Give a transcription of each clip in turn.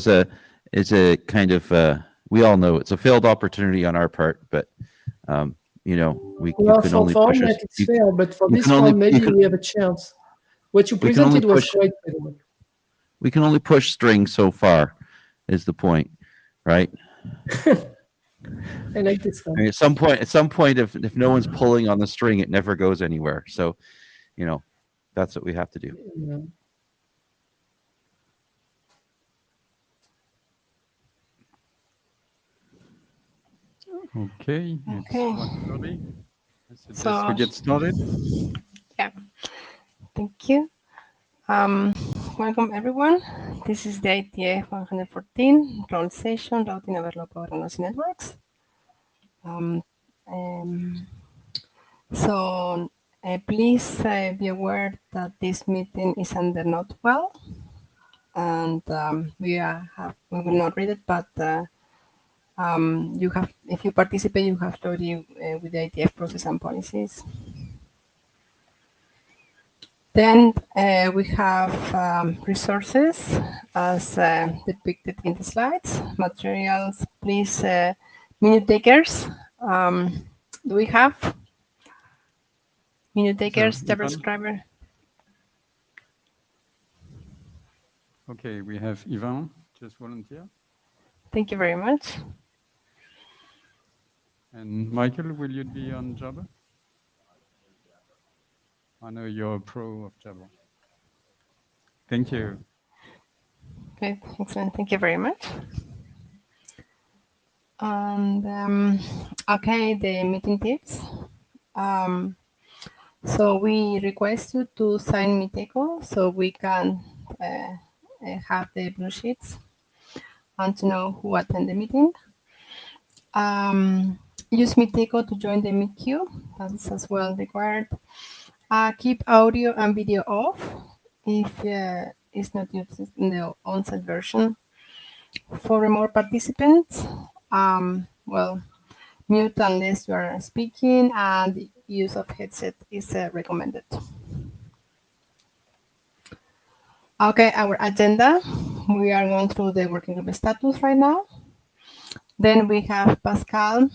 is a kind of we all know it's a failed opportunity on our part, but you know, you Well, can only for push Omnet, us. it's fair, but for You this can only one, maybe we have a chance. What you we can only presented was push great, by the way. we can only push strings so far, is the point, right? I like this I mean, one. at some point, if no one's pulling on the string, it never goes anywhere. So, you know, that's what we have to do. Yeah. Okay, it's Okay. 1:30. I suggest we So, get started. yeah, thank you. Welcome everyone. This is the Ietf114 Roll session, routing over local organizing networks. Um, um, Please be aware that this meeting is under not well, and we will not read it, but you have, if you participate, you have to agree with the ITF process and policies. Then we have resources as depicted in the slides. Materials, please, minute takers. Do we have minute takers, So, Jabber Ivan? subscriber? Okay, we have Ivan, just volunteer. Thank you very much. And Michael, will you be on Jabber? I know you're a pro of Jabber. Thank you. Okay, excellent. Thank you very much. And okay, the meeting tips. So we request you to sign Miteco so we can have the blue sheets and to know who attend the meeting. Use Miteco to join the meet queue. That's as well required. Keep audio and video off if it's not used in the on-site version. For remote participants, well, mute unless you are speaking, and use of headset is recommended. Okay, our agenda. We are going through the working group status right now. Then we have Pascal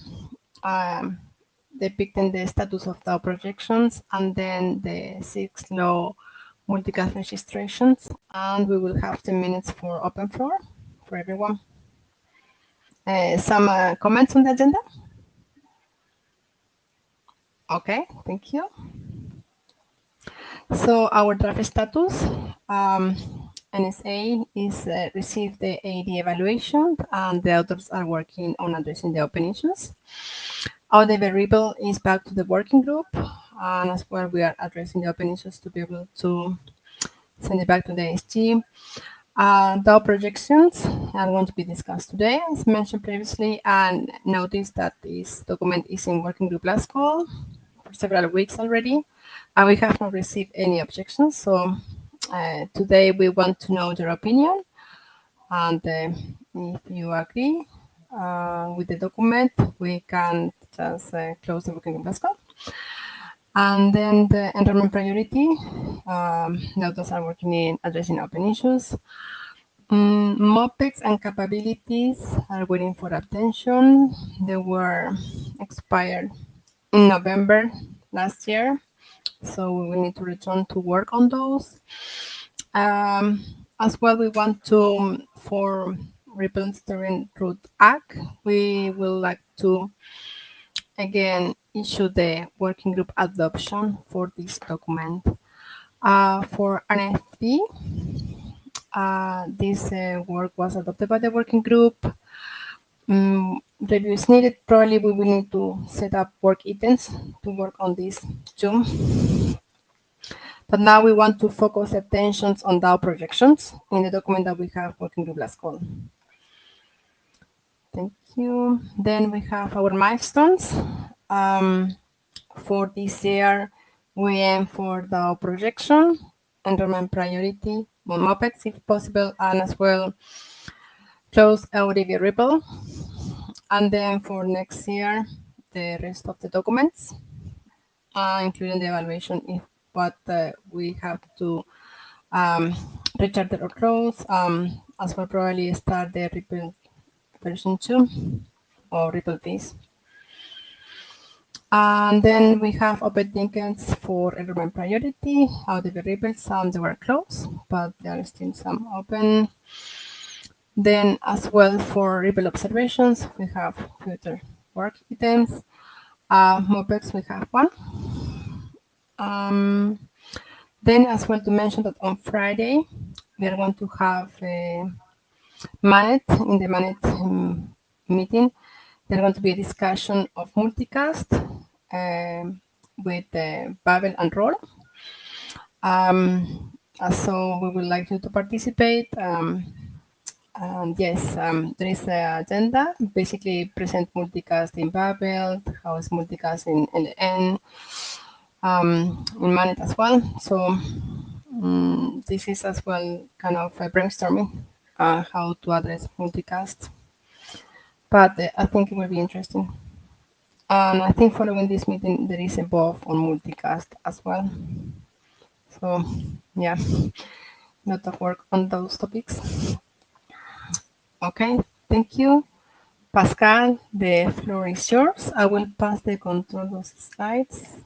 depicting the status of DAO projections, and then the 6 law multicast registrations, and we will have 10 minutes for open floor for everyone. Some comments on the agenda? Okay, thank you. So our draft status, NSA is received the AD evaluation, and the authors are working on addressing the open issues. Our variable is back to the working group, and as well we are addressing the open issues to be able to send it back to the ASG. DAO projections are going to be discussed today, as mentioned previously, and notice that this document is in working group last call for several weeks already, and we have not received any objections. So today we want to know your opinion, and if you agree with the document, we can just close the working group last call. And then the enrollment priority, now those are working in addressing open issues. MOPEX and capabilities are waiting for attention. They were expired in November last year, so we will need to return to work on those. As well, we want to, for repository root ACK, we would like to again issue the working group adoption for this document. For NFP, this work was adopted by the working group. Review is needed. Probably we will need to set up work items to work on this too. But now we want to focus attentions on DAO projections in the document that we have working group last call. Thank you. Then we have our milestones. For this year, we aim for DAO projection, enrollment priority, MOPEX if possible, and as well close Audivia Ripple. And then for next year, the rest of the documents, including the evaluation if what we have to recharter or close, as well probably start the rebuild version 2 or rebuild this. And then we have open tickets for enrollment priority, how the variables, some they were closed, but there are still some open. Then as well for rebuild observations, we have future work items. MOPEX, we have one. Then as well to mention that on Friday, we are going to have Manet, in the Manet meeting, there's going to be a discussion of multicast with Babel and Roll. So we would like you to participate. And yes, there is an agenda. Basically, present multicast in Babel, how is multicast in LN, in Manet as well. So this is as well kind of a brainstorming how to address multicast. But I think it will be interesting. And I think following this meeting, there is a buff on multicast as well. So yeah, lot of work on those topics. Okay, thank you. Pascal, the floor is yours. I will pass the control of slides.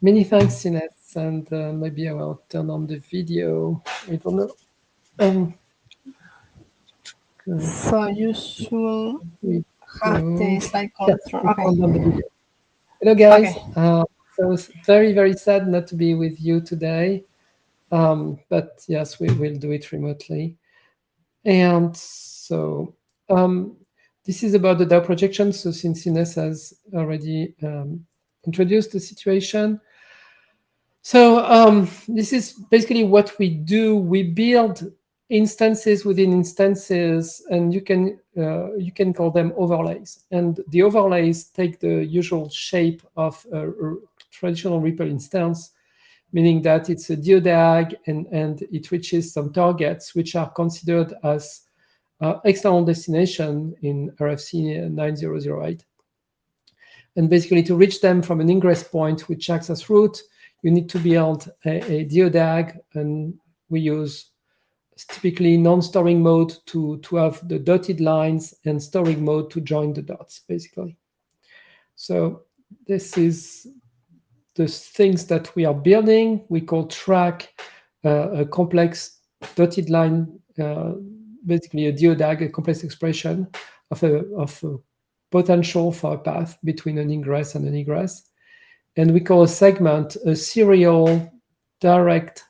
Many thanks, Ines, and maybe I will turn on the video. I don't know. So you should We have go. the slide Yes, control. we Okay. turned on the video. Hello, guys. Okay. So it's very, very sad not to be with you today. But yes, we will do it remotely. And so this is about the DAO projection. So since Ines has already introduced the situation, so this is basically what we do. We build instances within instances, and you can call them overlays. And the overlays take the usual shape of a traditional Ripple instance, meaning that it's a geodag and it reaches some targets which are considered as external destination in RFC 9008. And basically to reach them from an ingress point which acts as root, you need to build a geodag, and we use typically non-storing mode to have the dotted lines and storing mode to join the dots, basically. So this is the things that we are building. We call track a complex dotted line, basically a geodag, a complex expression of a potential for a path between an ingress and an egress. And we call a segment a serial direct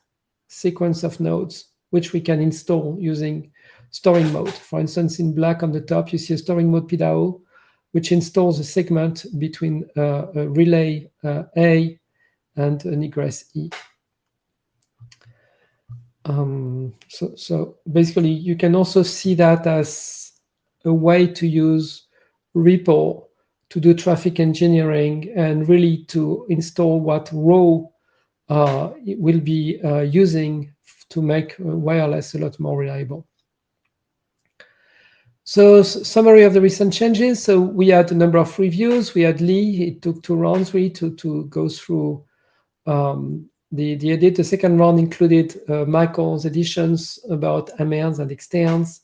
sequence of nodes, which we can install using storing mode. For instance, in black on the top, you see a storing mode PDAO, which installs a segment between a relay A and an egress E. So basically, you can also see that as a way to use Ripple to do traffic engineering and really to install what Row will be using to make wireless a lot more reliable. So summary of the recent changes. So we had a number of reviews. We had Lee. It took 2 rounds really to go through the edit. The second round included Michael's additions about amends and extends.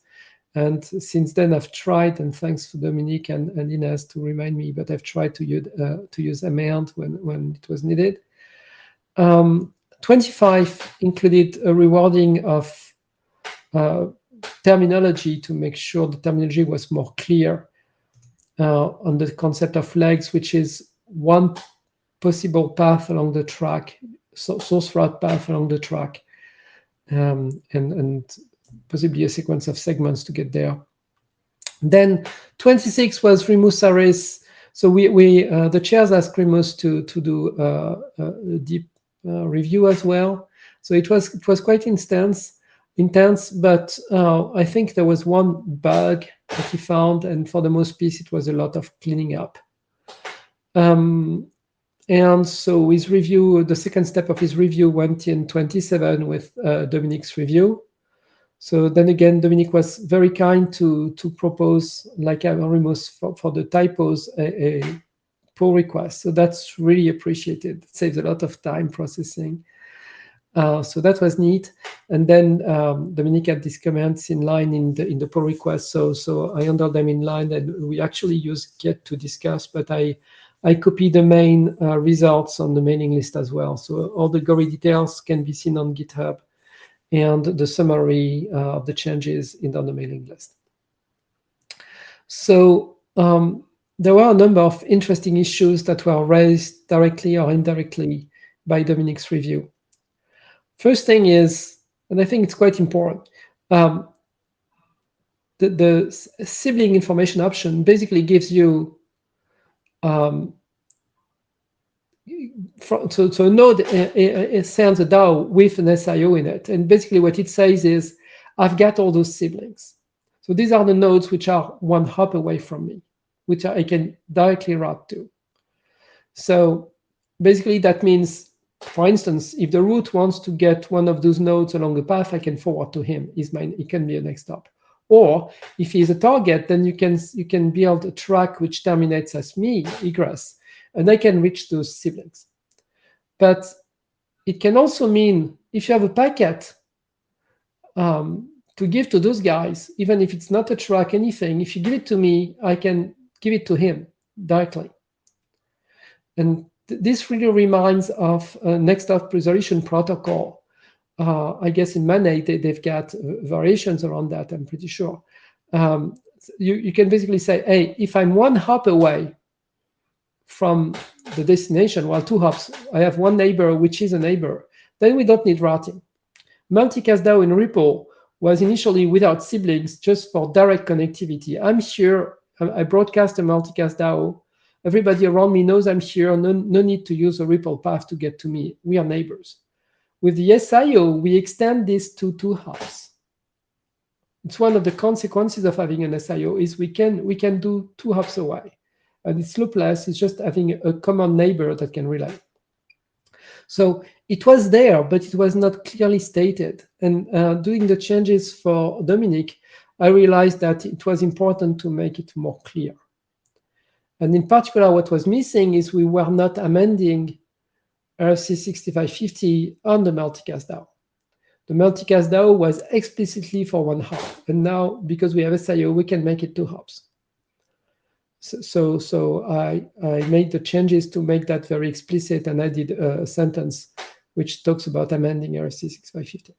And since then, I've tried, and thanks to Dominique and Ines to remind me, but I've tried to use amend when it was needed. 25 included a rewarding of terminology to make sure the terminology was more clear on the concept of legs, which is one possible path along the track, source route path along the track, and possibly a sequence of segments to get there. Then 26 was remove arrays. So we the chairs asked Remus to do a deep review as well. So it was quite intense, but I think there was one bug that he found, and for the most piece, it was a lot of cleaning up. And so his review, the second step of his review went in 27 with Dominique's review. So then again, Dominique was very kind to propose, like Remus, for the typos, a pull request. So that's really appreciated. It saves a lot of time processing. So that was neat. And then Dominic had these comments in line in the pull request. So I handled them in line, and we actually use get to discuss, but I copy the main results on the mailing list as well. So all the gory details can be seen on GitHub, and the summary of the changes on the mailing list. So there were a number of interesting issues that were raised directly or indirectly by Dominic's review. First thing is, and I think it's quite important, the sibling information option basically gives you so a node sends a DAO with an SIO in it, and basically what it says is, I've got all those siblings. So these are the nodes which are one hop away from me, which I can directly route to. So basically that means, for instance, if the root wants to get one of those nodes along the path, I can forward to him. It can be a next stop. Or if he's a target, then you can build a track which terminates as me, egress, and I can reach those siblings. But it can also mean if you have a packet to give to those guys, even if it's not a track, anything, if you give it to me, I can give it to him directly. And this really reminds of next hop resolution protocol. I guess in Mane, they've got variations around that, I'm pretty sure. You can basically say, hey, if I'm one hop away from the destination, well, 2 hops, I have one neighbor which is a neighbor, then we don't need routing. Multicast DAO in Ripple was initially without siblings, just for direct connectivity. I'm here, I broadcast a multicast DAO. Everybody around me knows I'm here, no need to use a Ripple path to get to me. We are neighbors. With the SIO, we extend this to 2 hops. It's one of the consequences of having an SIO is we can do 2 hops away. And it's loopless, it's just having a common neighbor that can relay. So it was there, but it was not clearly stated. And doing the changes for Dominic, I realized that it was important to make it more clear. And in particular, what was missing is we were not amending RC 6550 on the multicast DAO. The multicast DAO was explicitly for 1 hop. And now, because we have SIO, we can make it 2 hops. So I made the changes to make that very explicit, and I did a sentence which talks about amending RC 6550.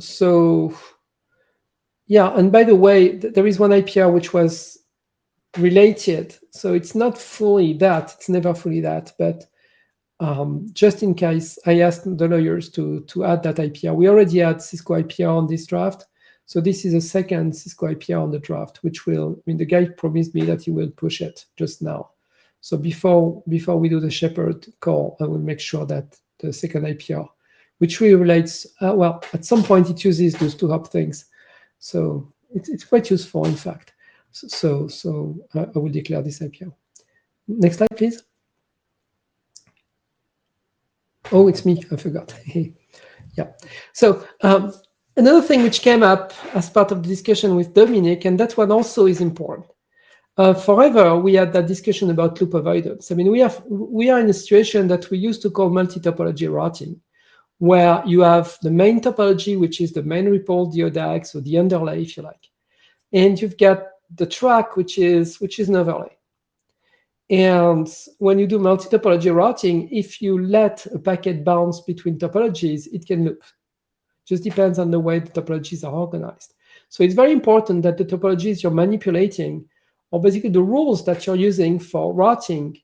So yeah, and by the way, there is one IPR which was related. So it's not fully that, it's never fully that, but just in case, I asked the lawyers to add that IPR. We already had Cisco IPR on this draft. So this is a second Cisco IPR on the draft, which will, the guy promised me that he will push it just now. So before we do the Shepherd call, I will make sure that the second IPR, which really relates, well, at some point it uses those 2 hop things. So it's quite useful, in fact. So I will declare this IPR. Next slide, please. Oh, it's me, I forgot. Yeah. So another thing which came up as part of the discussion with Dominic, and that one also is important. Forever, we had that discussion about loop avoidance. We are in a situation that we used to call multi-topology routing, where you have the main topology, which is the main Ripple, the ODAX, or the underlay, if you like. And you've got the track, which is an overlay. And when you do multi-topology routing, if you let a packet bounce between topologies, it can loop. Just depends on the way the topologies are organized. So it's very important that the topologies you're manipulating, or basically the rules that you're using for routing,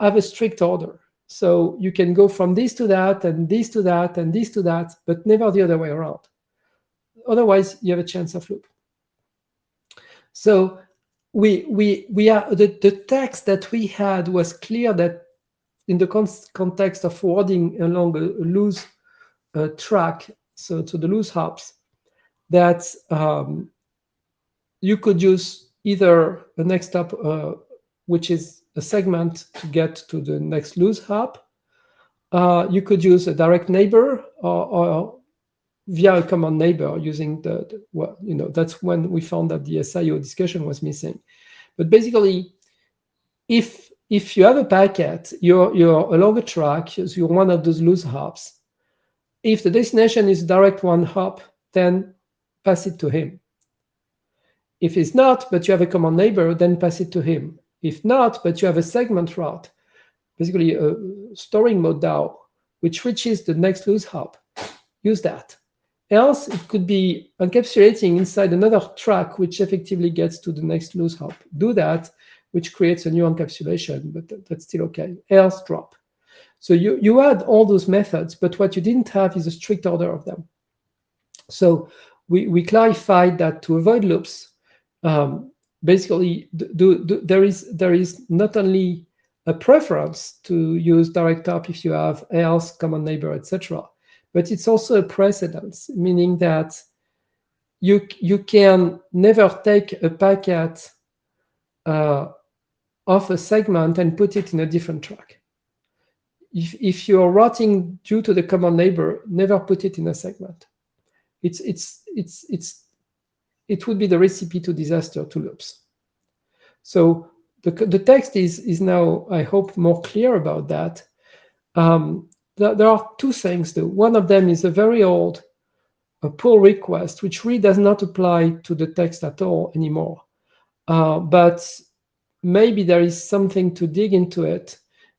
have a strict order. So you can go from this to that, and this to that, and this to that, but never the other way around. Otherwise, you have a chance of loop. So the text that we had was clear that in the context of forwarding along a loose track, so to the loose hops, that you could use either a next hop, which is a segment to get to the next loose hop. You could use a direct neighbor or via a common neighbor using that's when we found that the SIO discussion was missing. But basically, if if you have a packet, you're along a track, so you're one of those loose hops. If the destination is direct one hop, then pass it to him. If it's not, but you have a common neighbor, then pass it to him. If not, but you have a segment route, basically a storing mode DAO, which reaches the next loose hop, use that. Else, it could be encapsulating inside another track, which effectively gets to the next loose hop. Do that, which creates a new encapsulation, but that's still okay. Else, drop. So you had all those methods, but what you didn't have is a strict order of them. So we clarified that to avoid loops, basically there is not only a preference to use direct hop if you have else, common neighbor, etc., but it's also a precedence, meaning that you can never take a packet of a segment and put it in a different track. If you're routing due to the common neighbor, never put it in a segment. It would be the recipe to disaster to loops. So the text is now, I hope, more clear about that. There are two things, though. One of them is a very old pull request, which really does not apply to the text at all anymore. But maybe there is something to dig into it.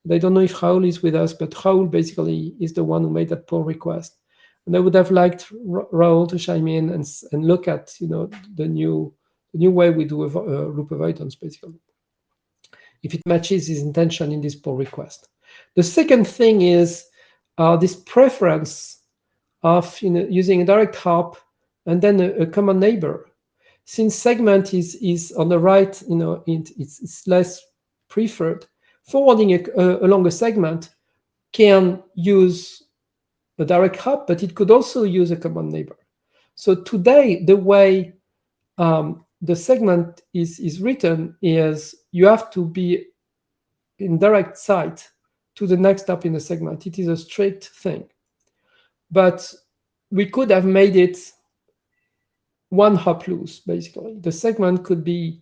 I don't know if Raoul is with us, but Raoul basically is the one who made that pull request. And I would have liked Raoul to chime in and look at the new way we do loop avoidance, basically, if it matches his intention in this pull request. The second thing is this preference of using a direct hop and then a common neighbor. Since segment is on the right, it's less preferred. Forwarding along a segment can use a direct hop, but it could also use a common neighbor. So today, the way the segment is written is you have to be in direct sight to the next hop in the segment. It is a strict thing. But we could have made it one hop loose, basically. The segment could be,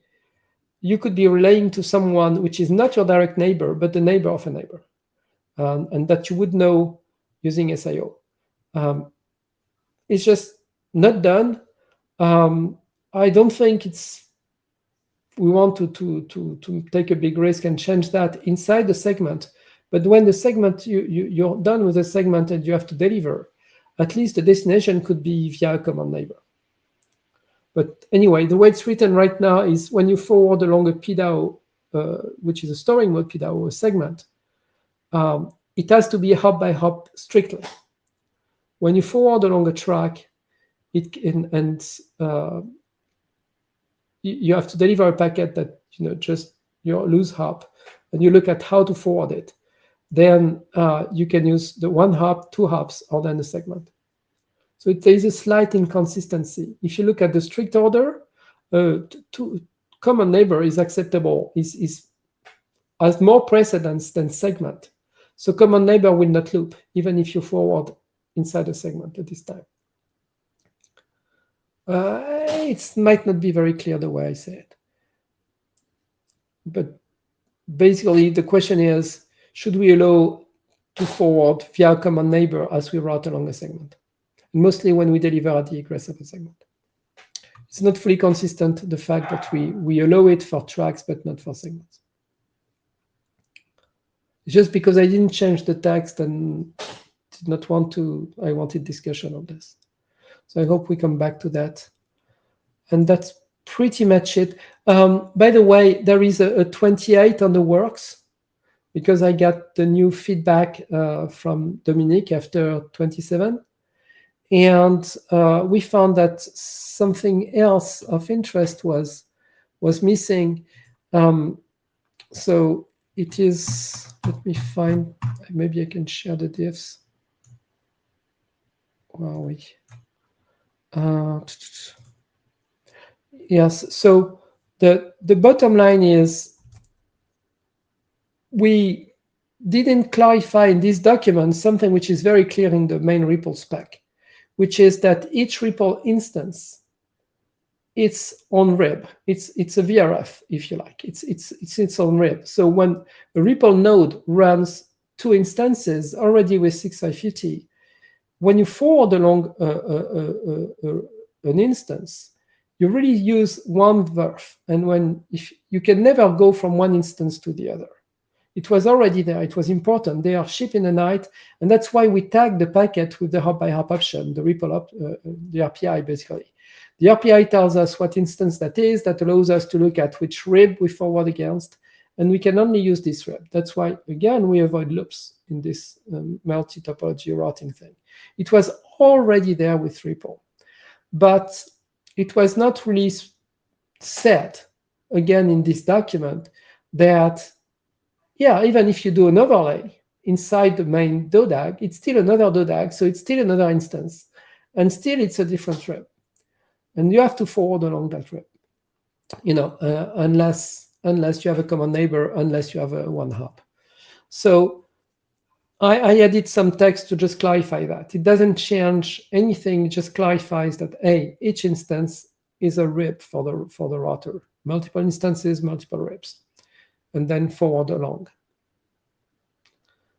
you could be relaying to someone which is not your direct neighbor, but the neighbor of a neighbor, and that you would know using SIO. It's just not done. I don't think we want to take a big risk and change that inside the segment. But when the segment, you're done with the segment and you have to deliver, at least the destination could be via a common neighbor. But anyway, the way it's written right now is when you forward along a PDAO, which is a storing mode PDAO or a segment, it has to be hop by hop strictly. When you forward along a track, you have to deliver a packet that just your loose hop, and you look at how to forward it. Then you can use the one hop, two hops, or then a segment. So there is a slight inconsistency. If you look at the strict order, common neighbor is acceptable, has more precedence than segment. So common neighbor will not loop, even if you forward inside a segment at this time. It might not be very clear the way I say it. But basically, the question is, should we allow to forward via common neighbor as we route along a segment? Mostly when we deliver at the egress of a segment. It's not fully consistent, the fact that we allow it for tracks, but not for segments. Just because I didn't change the text and did not want to, I wanted discussion on this. So I hope we come back to that. And that's pretty much it. By the way, there is a 28 on the works, because I got the new feedback from Dominique after 27. And we found that something else of interest was missing. So it is, let me find, maybe I can share the diffs. Where are we? Yes, so the bottom line is we didn't clarify in this document something which is very clear in the main REPL spec, which is that each REPL instance its own rib. It's a VRF, if you like. It's its own rib. So when a REPL node runs 2 instances already with 6550, when you forward along an instance, you really use one VRF, and if you can never go from one instance to the other. It was already there. It was important. They are shipped in the night, and that's why we tag the packet with the hop by hop option, the the RPI basically. The RPI tells us what instance that is. That allows us to look at which rib we forward against, and we can only use this rib. That's why, again, we avoid loops in this multi-topology routing thing. It was already there with REPL, but it was not really said, again, in this document, that, yeah, even if you do an overlay inside the main DODAG, it's still another DODAG, so it's still another instance, and still it's a different rib. And you have to forward along that rib, unless you have a common neighbor, unless you have a one hop. So I added some text to just clarify that. It doesn't change anything, it just clarifies that, each instance is a rib for the router. Multiple instances, multiple ribs, and then forward along.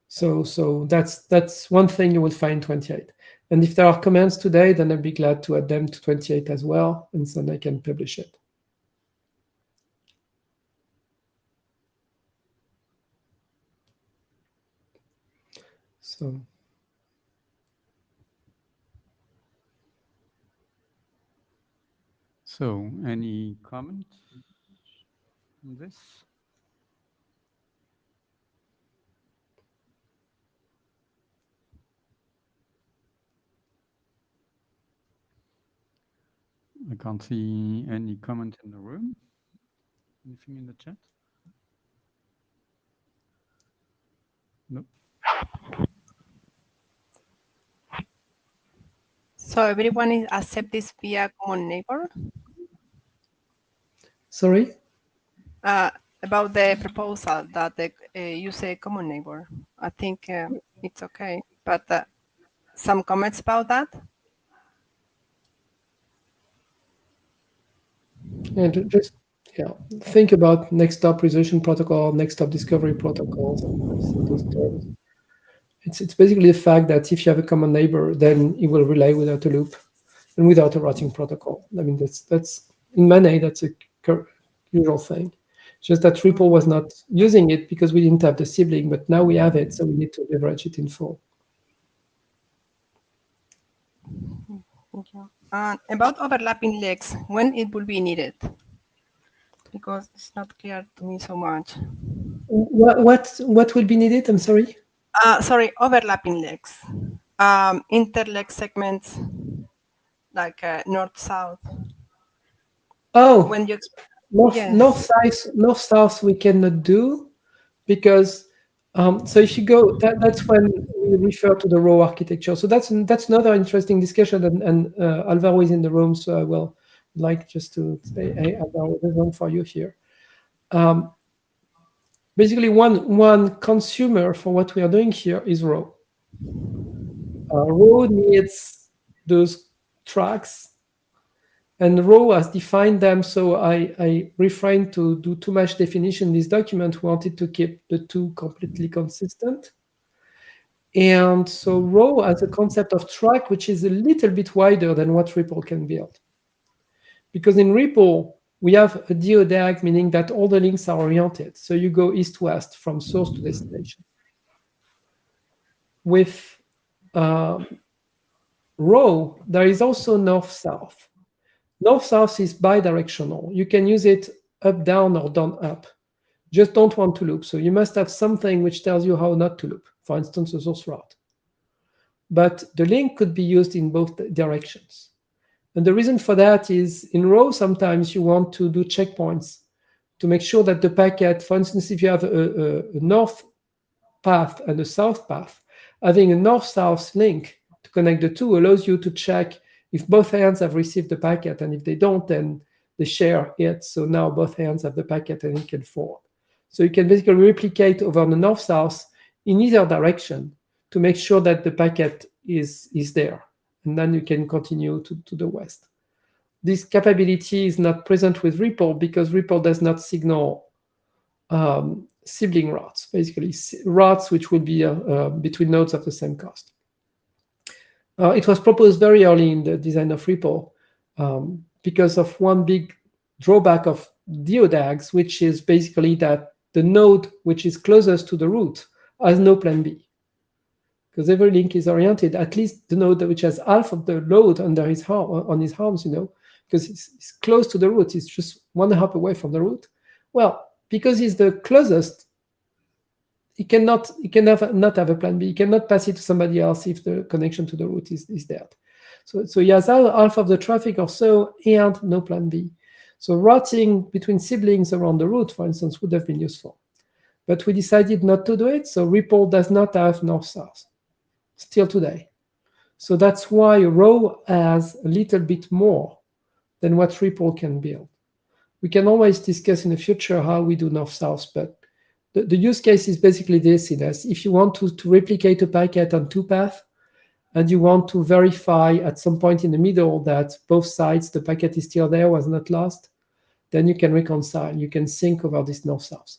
So that's one thing you will find in 28. And if there are comments today, then I'd be glad to add them to 28 as well, and then I can publish it. So, any comments on this? I can't see any comment in the room. Anything in the chat? Nope. So everyone is accept this via common neighbor? Sorry? About the proposal that you say common neighbor. I think it's okay, but some comments about that? And just think about next stop resolution protocol, next stop discovery protocols, and those terms. It's basically the fact that if you have a common neighbor, then it will relay without a loop and without a routing protocol. I mean, that's in Mane, that's a usual thing. Just that REPL was not using it because we didn't have the sibling, but now we have it, so we need to leverage it in full. Thank you. About overlapping legs, when it will be needed? Because it's not clear to me so much. What will be needed? I'm sorry. Sorry, overlapping legs. Interleg segments, like north-south. Oh, when you north-south we cannot do, because so if you go, that's when we refer to the row architecture. So that's another interesting discussion, and Alvaro is in the room, so I will like just to say, hey, Alvaro, there's one for you here. Basically, one consumer for what we are doing here is row. Row needs those tracks, and row has defined them. So I refrained to do too much definition in this document. We wanted to keep the two completely consistent. And so row has a concept of track, which is a little bit wider than what REPL can build. Because in REPL, we have a DODAG, meaning that all the links are oriented. So you go east-west from source to destination. With row, there is also north-south. North-south is bidirectional. You can use it up-down or down-up. Just don't want to loop. So you must have something which tells you how not to loop, for instance, a source route. But the link could be used in both directions. And the reason for that is in row, sometimes you want to do checkpoints to make sure that the packet, for instance, if you have a north path and a south path, having a north-south link to connect the two allows you to check if both hands have received the packet, and if they don't, then they share it. So now both hands have the packet and it can forward. So you can basically replicate over the north-south in either direction to make sure that the packet is there. And then you can continue to the west. this capability is not present with REPL because REPL does not signal sibling routes, basically routes which would be between nodes of the same cost. It was proposed very early in the design of REPL because of one big drawback of DODAGs, which is basically that the node which is closest to the root has no plan B. Because every link is oriented, at least the node which has half of the load under his on his arms, because it's close to the root, it's just one hop away from the root. Well, because he's the closest, he cannot not have a plan B. He cannot pass it to somebody else if the connection to the root is dead. So he has half of the traffic or so and no plan B. So routing between siblings around the root, for instance, would have been useful. But we decided not to do it, so REPL does not have north-south, still today. So that's why Row has a little bit more than what REPL can build. We can always discuss in the future how we do north-south, but the use case is basically this: if you want to replicate a packet on two paths, and you want to verify at some point in the middle that both sides, the packet is still there, was not lost, then you can reconcile. You can sync over this north-south.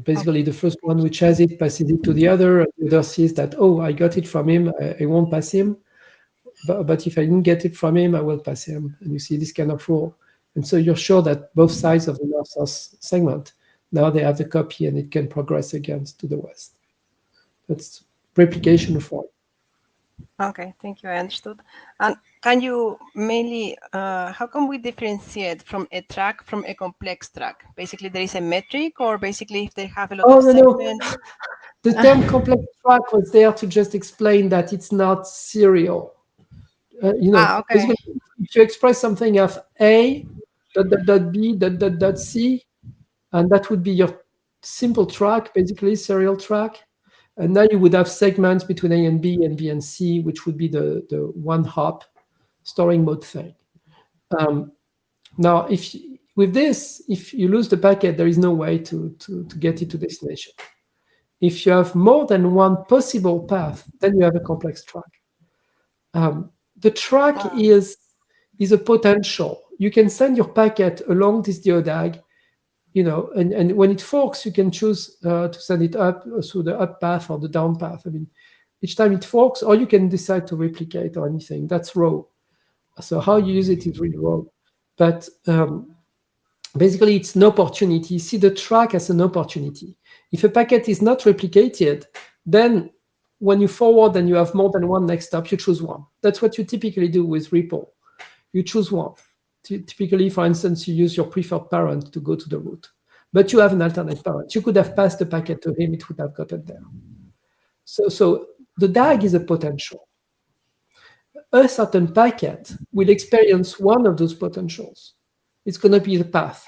Basically, the first one which has it passes it to the other, and the other sees that, oh, I got it from him, I won't pass him. But if I didn't get it from him, I will pass him. And you see this kind of rule. And so you're sure that both sides of the north-south segment, now they have the copy and it can progress again to the west. That's replication form. Okay, thank you. I understood. And can you mainly, how can we differentiate from a track from a complex track? Basically, there is a metric, or basically if they have a lot of segments? The term complex track was there to just explain that it's not serial. Okay. Basically, if you express something of A, .B, .C, and that would be your simple track, basically serial track. And now you would have segments between A and B and C, which would be the one hop storing mode thing. Now, with this, if you lose the packet, there is no way to get it to destination. If you have more than one possible path, then you have a complex track. The track is a potential. You can send your packet along this DODAG, and when it forks, you can choose to send it up through the up path or the down path. I mean, each time it forks, or you can decide to replicate or anything. That's raw. So how you use it is really raw. But basically, it's an opportunity. See the track as an opportunity. If a packet is not replicated, then when you forward and you have more than one next stop, you choose one. That's what you typically do with REPL. You choose one. Typically, for instance, you use your preferred parent to go to the root, but you have an alternate parent. You could have passed the packet to him, it would have gotten there. So the DAG is a potential. A certain packet will experience one of those potentials. It's going to be the path.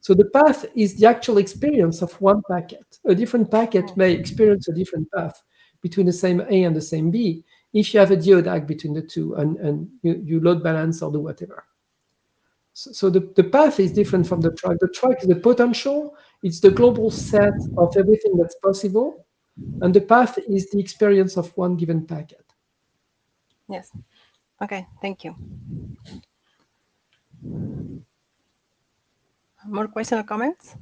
So the path is the actual experience of one packet. A different packet may experience a different path between the same A and the same B if you have a DODAG between the two and you load balance or do whatever. So the path is different from the track. The track is the potential. It's the global set of everything that's possible. And the path is the experience of one given packet. Yes. Okay, thank you. More questions or comments?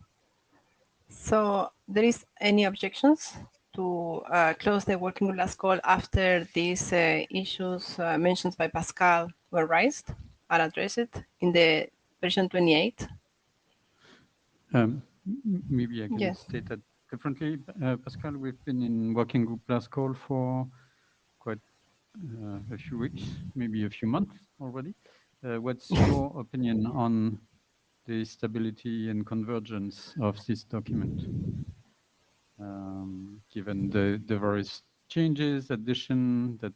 So there is any objections to close the working group last call after these issues mentioned by Pascal were raised and addressed in the version 28? Maybe I can state that differently. Pascal, we've been in working group last call for quite a few weeks, maybe a few months already. What's your opinion on the stability and convergence of this document? Given the various changes, additions that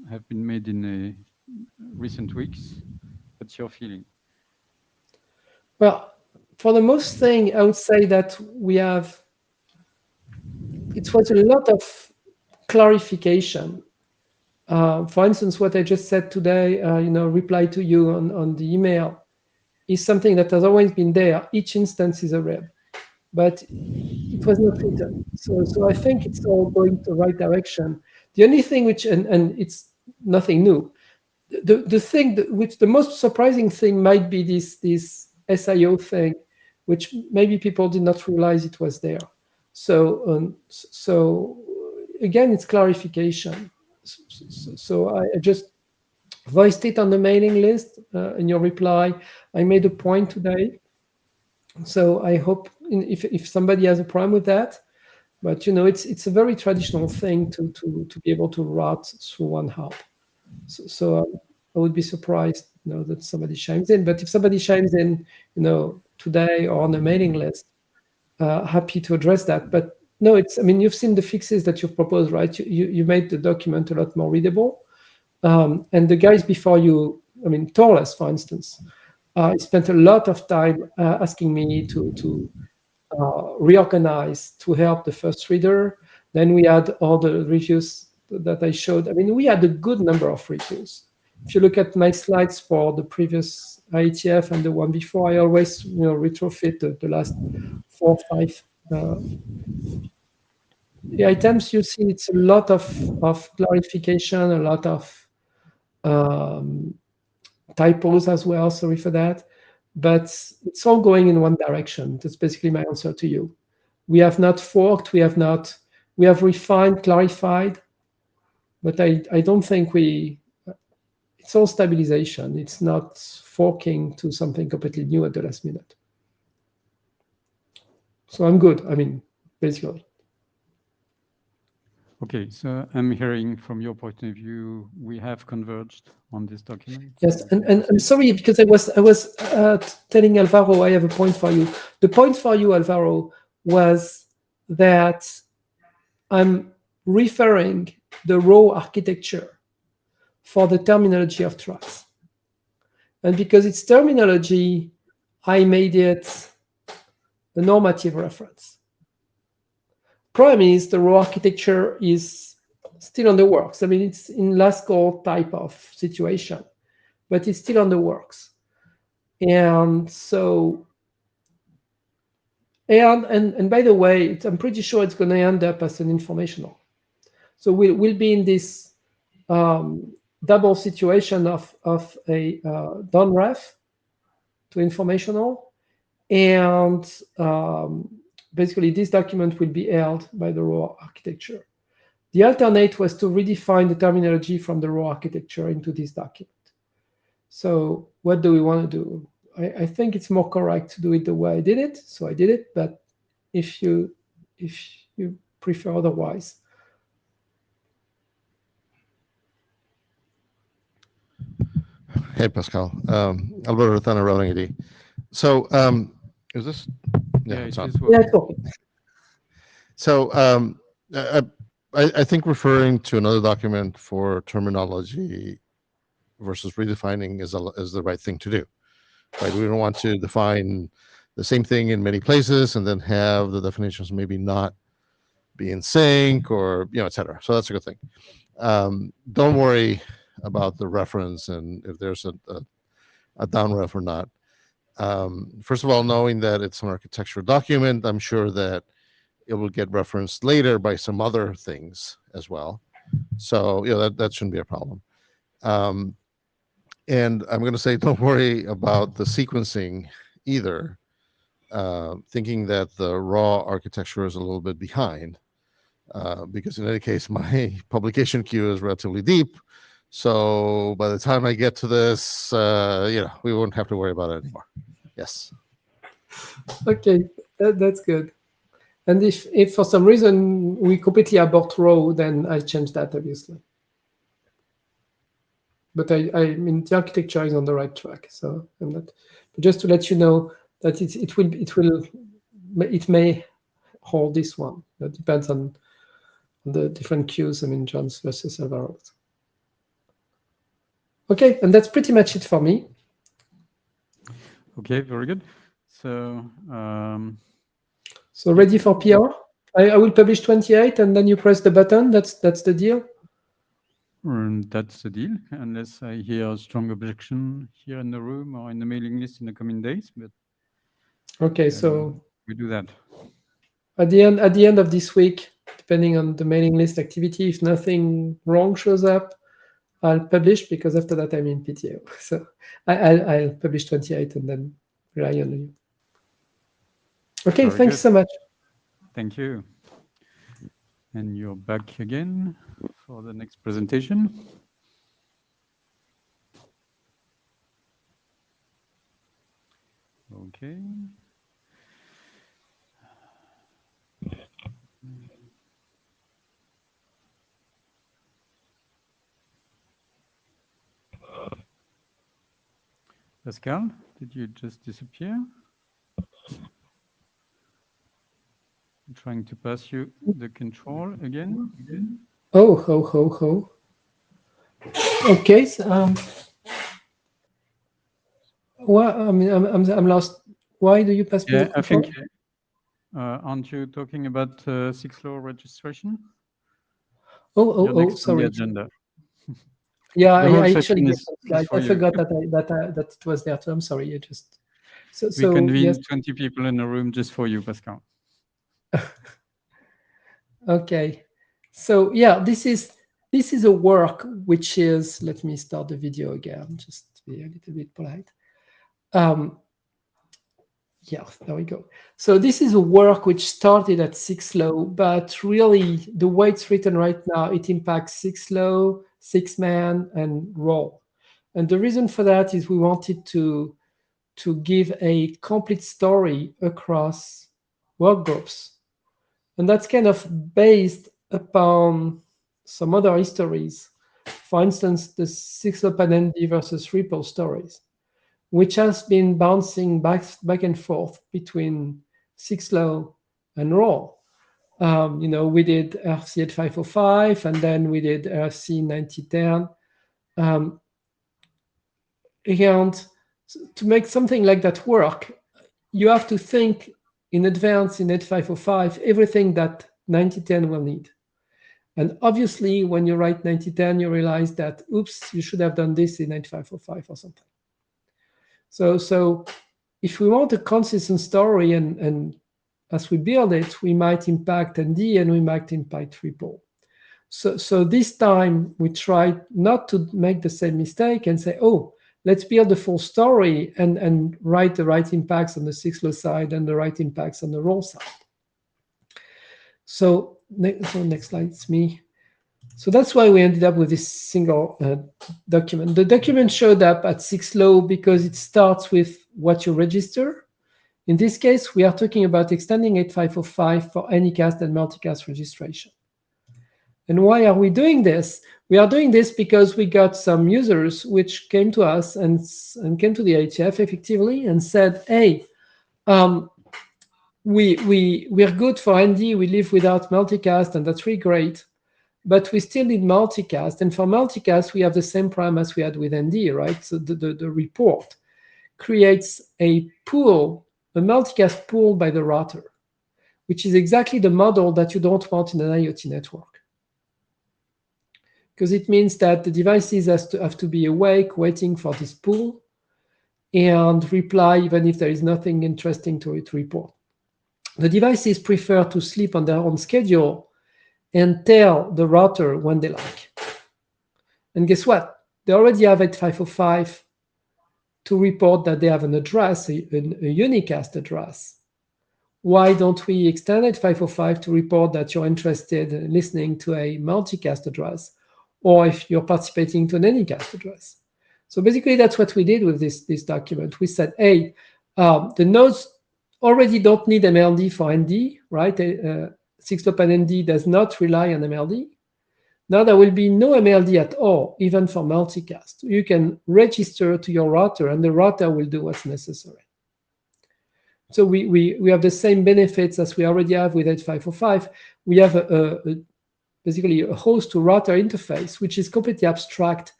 have been made in the recent weeks, what's your feeling? Well, for the most thing, I would say that it was a lot of clarification. For instance, what I just said today, reply to you on the email, is something that has always been there. Each instance is a rib, but it was not written. So I think it's all going the right direction. The only thing and it's nothing new. the thing which the most surprising thing might be this SIO thing, which maybe people did not realize it was there. So again, it's clarification. So I just voiced it on the mailing list in your reply. I made a point today. So I hope if somebody has a problem with that, but it's a very traditional thing to be able to route through one hub. So I would be surprised, that somebody chimes in. But if somebody chimes in, today or on the mailing list, happy to address that. But no, you've seen the fixes that you've proposed, right? You made the document a lot more readable. And the guys before you, Torres, for instance, spent a lot of time asking me to reorganize to help the first reader. Then we had all the reviews that I showed. We had a good number of reviews. If you look at my slides for the previous IETF and the one before, I always retrofit the last 4 or 5 items. You see, it's a lot of clarification, a lot of typos as well. Sorry for that. But it's all going in one direction. That's basically my answer to you. We have not forked, we have refined, clarified, but I don't think it's all stabilization. It's not forking to something completely new at the last minute. So I'm good, basically. Okay, so I'm hearing from your point of view, we have converged on this document. Yes, and I'm sorry because I was telling Alvaro I have a point for you. The point for you, Alvaro, was that I'm referring the raw architecture for the terminology of tracks. And because it's terminology, I made it a normative reference. Problem is the raw architecture is still on the works. It's in last call type of situation, but it's still on the works. And so, and by the way, I'm pretty sure it's going to end up as an informational. So we'll be in this double situation of a done ref to informational, and basically this document will be held by the raw architecture. The alternate was to redefine the terminology from the raw architecture into this document. So what do we want to do? I think it's more correct to do it the way I did it, so I did it. But if you prefer otherwise. Hey, Pascal. Alberto Rotana, Rolling AD. So, is this? Yeah, it's it on. is Yeah, working. cool. So, I think referring to another document for terminology versus redefining is the right thing to do. Right? We don't want to define the same thing in many places and then have the definitions maybe not be in sync or et cetera. So that's a good thing. Don't worry about the reference and if there's a down ref or not. First of all, knowing that it's an architectural document, I'm sure that it will get referenced later by some other things as well. So that shouldn't be a problem. And I'm going to say, don't worry about the sequencing either, thinking that the raw architecture is a little bit behind, because in any case, my publication queue is relatively deep. So by the time I get to this, we won't have to worry about it anymore. Yes. Okay, that's good. And if for some reason we completely abort row, then I'll change that, obviously. But the architecture is on the right track. So I'm not. But just to let you know that it may hold this one. That depends on the different queues. John's versus Alvaro's. Okay, and that's pretty much it for me. Okay, very good. So, so ready for PR? I will publish 28, and then you press the button. That's the deal. That's the deal, unless I hear a strong objection here in the room or in the mailing list in the coming days. But okay, so we do that at the end of this week, depending on the mailing list activity, if nothing wrong shows up, I'll publish because after that I'm in PTO. So I'll publish 28 and then rely on you. Okay, Very thanks good. so much. Thank you. And you're back again for the next presentation. Okay. Pascal, did you just disappear? I'm trying to pass you the control again. Oh, ho, ho, ho. Okay, so, well, I mean, I'm lost. Why do you pass me the Yeah, I control? think, aren't you talking about 6-law registration? Oh, You're next on the sorry. agenda. Yeah, The whole I session actually get is some slides. for I you. forgot that it was there too. I'm sorry. I just We so convened yes. 20 people in a room just for you, Pascal. Okay. So yeah, this is a work which is. Let me start the video again, just to be a little bit polite. Yeah, there we go. So this is a work which started at 6-law, but really the way it's written right now, it impacts 6-law, 6-man, and Roll. And the reason for that is we wanted to give a complete story across work groups. And that's kind of based upon some other histories. For instance, the 6-law ND versus Ripple stories, which has been bouncing back and forth between 6-law and Roll. We did RC at 505, and then we did RC 9010. And to make something like that work, you have to think in advance in 505 everything that 9010 will need. And obviously, when you write 9010, you realize that, oops, you should have done this in 9505 or something. So if we want a consistent story and as we build it, we might impact ND and we might impact Ripple. So this time we tried not to make the same mistake and say, oh, let's build the full story and write the right impacts on the 6-law side and the right impacts on the Roll side. So next slide, it's me. So that's why we ended up with this single document. The document showed up at 6-law because it starts with what you register. In this case, we are talking about extending 8505 for anycast and multicast registration. And why are we doing this? We are doing this because we got some users which came to us and came to the Ietf effectively and said, hey, we're good for ND, we live without multicast, and that's really great. But we still need multicast. And for multicast, we have the same problem as we had with ND, right? So the report creates a pool, a multicast pool by the router, which is exactly the model that you don't want in an IoT network. Because it means that the devices have to be awake, waiting for this pool, and reply even if there is nothing interesting to report. The devices prefer to sleep on their own schedule and tell the router when they like. And guess what? They already have 8505 to report that they have an address, a unicast address. Why don't we extend 8505 to report that you're interested in listening to a multicast address, or if you're participating to an anycast address? So basically, that's what we did with this document. We said, hey, the nodes already don't need MLD for ND, right? 6-law ND does not rely on MLD. Now there will be no MLD at all, even for multicast. You can register to your router, and the router will do what's necessary. So we have the same benefits as we already have with 8505. We have basically a host to router interface, which is completely abstract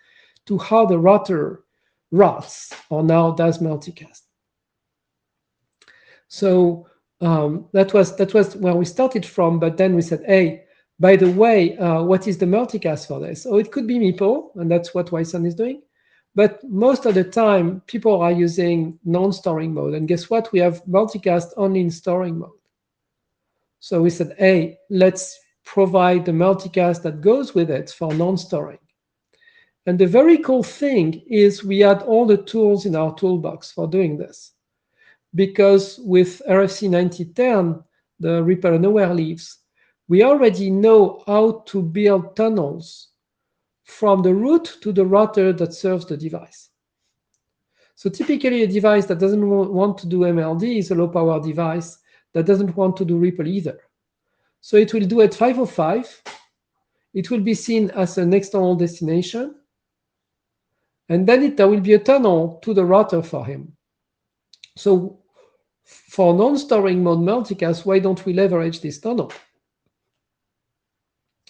to how the router routes or now does multicast. So that was where we started from. But then we said, hey, by the way, what is the multicast for this? Oh, it could be Meeple, and that's what Wyson is doing. But most of the time, people are using non-storing mode. And guess what? We have multicast only in storing mode. So we said, hey, let's provide the multicast that goes with it for non-storing. And the very cool thing is we had all the tools in our toolbox for doing this. Because with RFC 9010, the repair and nowhere leaves, we already know how to build tunnels from the root to the router that serves the device. So typically a device that doesn't want to do MLD is a low power device that doesn't want to do Ripple either. So it will do at 505. It will be seen as an external destination. And then there will be a tunnel to the router for him. So for non-storing mode multicast, why don't we leverage this tunnel?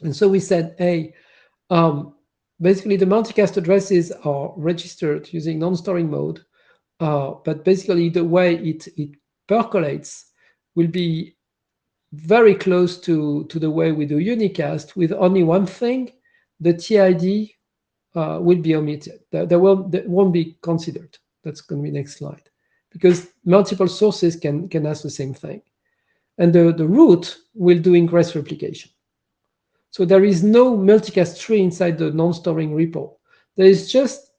And so we said, hey, basically the multicast addresses are registered using non-storing mode, but basically the way it percolates will be very close to the way we do unicast, with only one thing: the TID will be omitted. That won't be considered. That's going to be next slide, because multiple sources can ask the same thing, and the root will do ingress replication. So there is no multicast tree inside the non-storing repo. There is just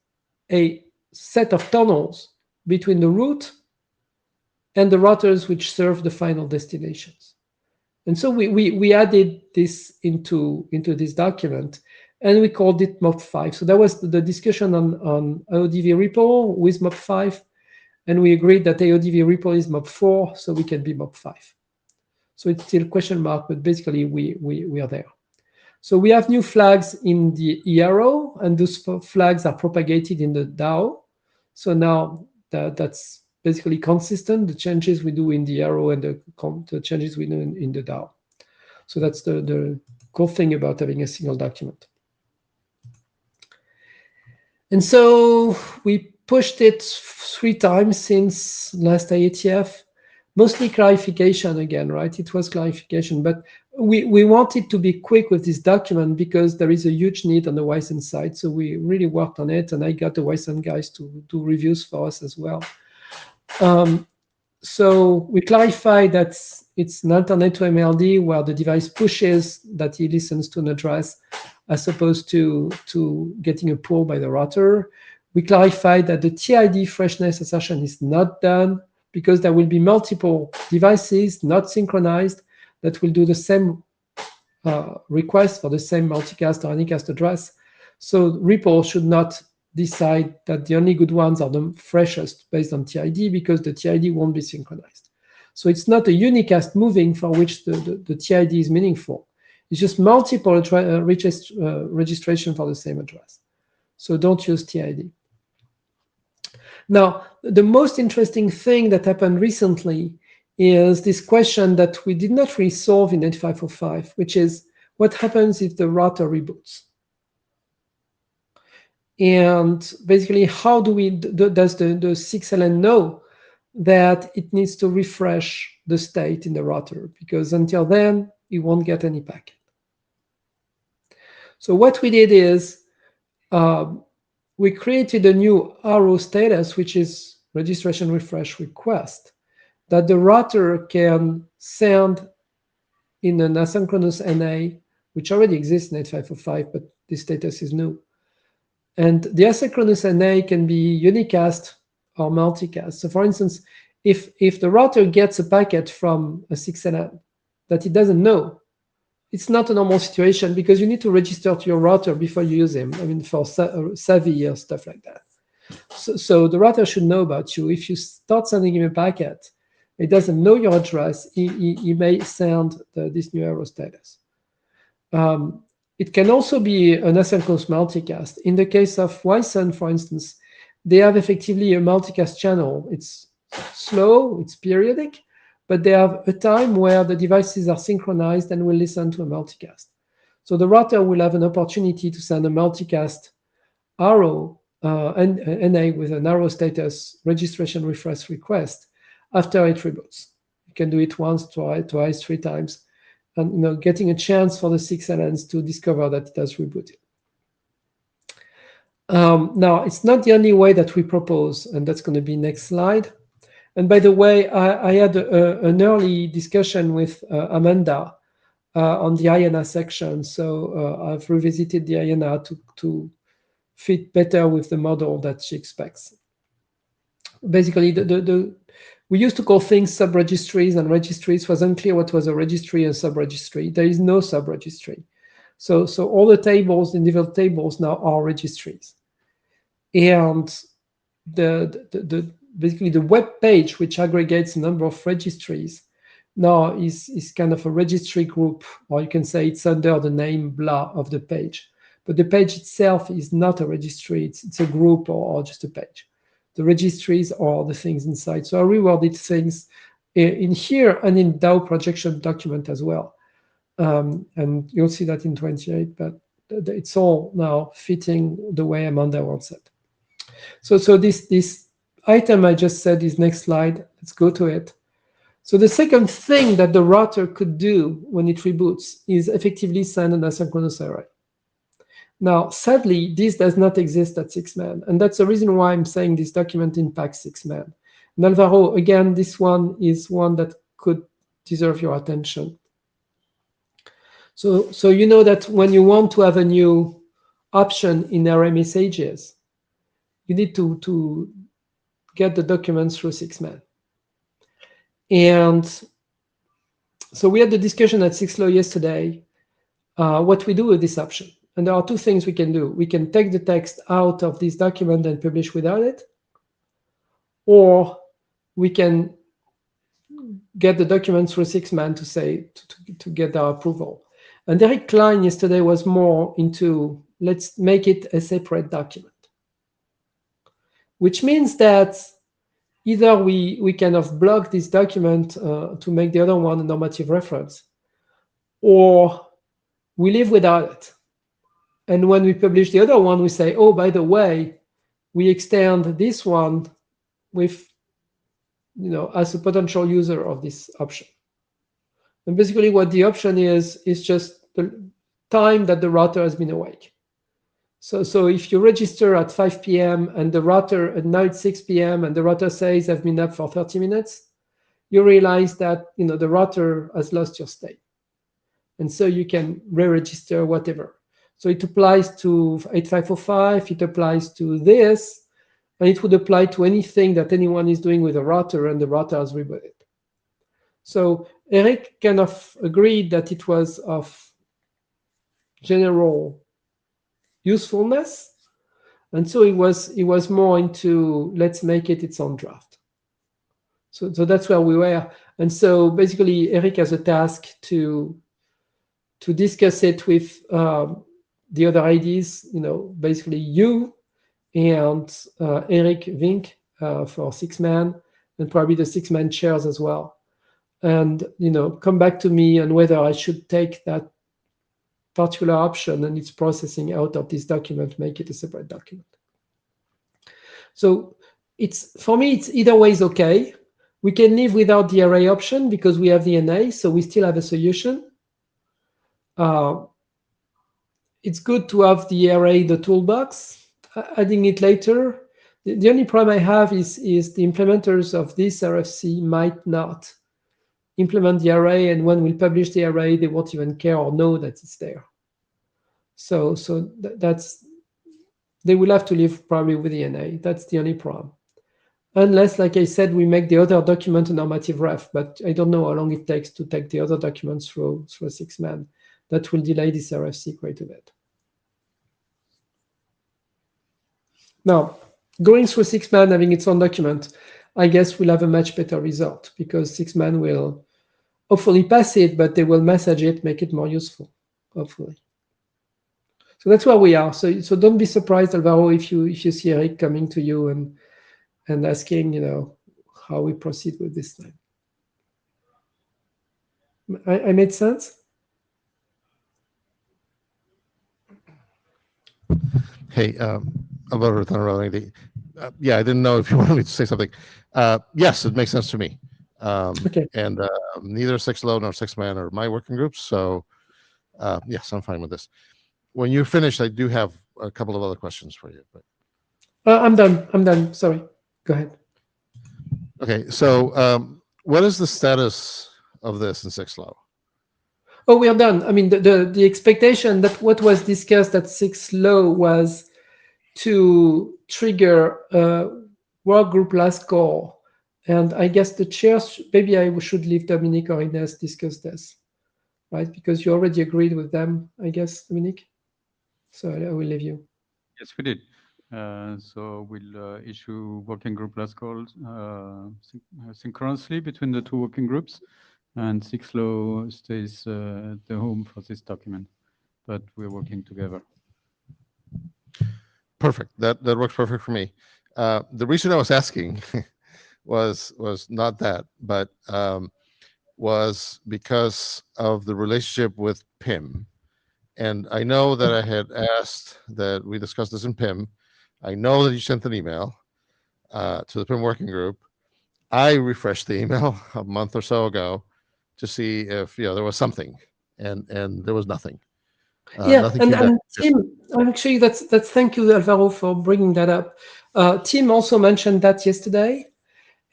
a set of tunnels between the root and the routers which serve the final destinations. And so we added this into this document, and we called it MOP5. So that was the discussion on AODV repo with MOP5, and we agreed that AODV repo is MOP4, so we can be MOP5. So it's still question mark, but basically we are there. So we have new flags in the ERO, and those flags are propagated in the DAO. So now that's basically consistent, the changes we do in the ERO and the changes we do in the DAO. So that's the cool thing about having a single document. And so we pushed it 3 times since last IETF. Mostly clarification again, right? It was clarification, but we wanted to be quick with this document because there is a huge need on the Wyson side. So we really worked on it, and I got the Wyson guys to do reviews for us as well. So we clarified that it's an alternate to MLD where the device pushes that he listens to an address as opposed to getting a pull by the router. We clarified that the TID freshness assertion is not done, because there will be multiple devices not synchronized that will do the same request for the same multicast or anycast address. So repo should not decide that the only good ones are the freshest based on TID, because the TID won't be synchronized. So it's not a unicast moving for which the TID is meaningful. It's just multiple registration for the same address. So don't use TID. Now, the most interesting thing that happened recently is this question that we did not really solve in 8505, which is what happens if the router reboots? And basically, how does the 6LN know that it needs to refresh the state in the router? Because until then, it won't get any packet. So what we did is we created a new arrow status, which is registration refresh request, that the router can send in an asynchronous NA, which already exists in 8505, but this status is new. And the asynchronous NA can be unicast or multicast. So for instance, if the router gets a packet from a 6LN that it doesn't know, it's not a normal situation, because you need to register to your router before you use him. I mean, for savvy or stuff like that. So the router should know about you. If you start sending him a packet, it doesn't know your address, he may send this new arrow status. It can also be an asynchronous multicast. In the case of Wyson, for instance, they have effectively a multicast channel. It's slow, it's periodic, but they have a time where the devices are synchronized and will listen to a multicast. So the router will have an opportunity to send a multicast arrow NA with an arrow status registration refresh request after it reboots. You can do it once, twice, 3 times, and getting a chance for the 6LNs to discover that it has rebooted. Now, it's not the only way that we propose, and that's going to be next slide. And by the way, I had an early discussion with Amanda on the IANA section. So I've revisited the IANA to fit better with the model that she expects. Basically, we used to call things subregistries and registries. It was unclear what was a registry and subregistry. There is no subregistry. So all the tables, individual tables now are registries. And basically the web page, which aggregates a number of registries, now is kind of a registry group, or you can say it's under the name blah of the page. But the page itself is not a registry, it's a group or just a page. The registries are the things inside. So I reworded things in here and in DAO projection document as well. And you'll see that in 28, but it's all now fitting the way Amanda wants it. So this item I just said is next slide. Let's go to it. So the second thing that the router could do when it reboots is effectively send an asynchronous array. Now, sadly, this does not exist at 6man, and that's the reason why I'm saying this document impacts 6man. And Alvaro, again, this one is one that could deserve your attention. So you know that when you want to have a new option in array messages, you need to get the documents through 6man. And so we had the discussion at 6low yesterday, what we do with this option. And there are two things we can do. We can take the text out of this document and publish without it, or we can get the document through 6man to say to get our approval. And Eric Klein yesterday was more into let's make it a separate document, which means that either we kind of block this document to make the other one a normative reference, or we live without it. And when we publish the other one, we say, oh, by the way, we extend this one with, as a potential user of this option. And basically what the option is just the time that the router has been awake. So if you register at 5 p.m. and the router, and now it's 6 p.m. and the router says I've been up for 30 minutes, you realize that the router has lost your state. And so you can re-register whatever. So it applies to 8505, it applies to this, and it would apply to anything that anyone is doing with a router and the router has rebooted. So Eric kind of agreed that it was of general usefulness, and so he was more into let's make it its own draft. So that's where we were. And so basically Eric has a task to discuss it with the other IDs, basically you and Eric Vink for 6man, and probably the 6man chairs as well. And come back to me on whether I should take that particular option and its processing out of this document, make it a separate document. So for me, it's either way is okay. We can live without the array option because we have the NA, so we still have a solution. It's good to have the array in the toolbox. Adding it later, the only problem I have is the implementers of this RFC might not implement the array, and when we publish the array, they won't even care or know that it's there. So that's they will have to live probably with the NA. That's the only problem. Unless, like I said, we make the other document a normative ref, but I don't know how long it takes to take the other documents through 6man. That will delay this RFC quite a bit. Now, going through 6man, having its own document, I guess we'll have a much better result because 6man will hopefully pass it, but they will message it, make it more useful, hopefully. So that's where we are. So don't be surprised, Alvaro, if you see Eric coming to you and asking, how we proceed with this thing. I made sense? Hey, about return routing. Yeah, I didn't know if you wanted me to say something. Yes, it makes sense to me. Okay. And neither 6low nor 6man are my working groups, so yes, I'm fine with this. When you're finished, I do have a couple of other questions for you. But I'm done. Sorry. Go ahead. okay, so what is the status of this in 6low? Oh, we are done. I mean, the expectation that what was discussed at 6low was to trigger a work group last call. And I guess the chairs, maybe I should leave Dominique or Ines discuss this, right? Because you already agreed with them, I guess, Dominique. So I will leave you. Yes, we did. So we'll issue working group last calls synchronously between the two working groups, and Sixlo stays at the home for this document, but we're working together. Perfect. That works perfect for me. The reason I was asking was not that, but was because of the relationship with PIM. And I know that I had asked that we discuss this in PIM. I know that you sent an email to the PIM working group. I refreshed the email a month or so ago to see if there was something, and there was nothing. Yeah, Nothing and, came back. and Tim, actually, that's thank you, Alvaro, for bringing that up. Tim also mentioned that yesterday,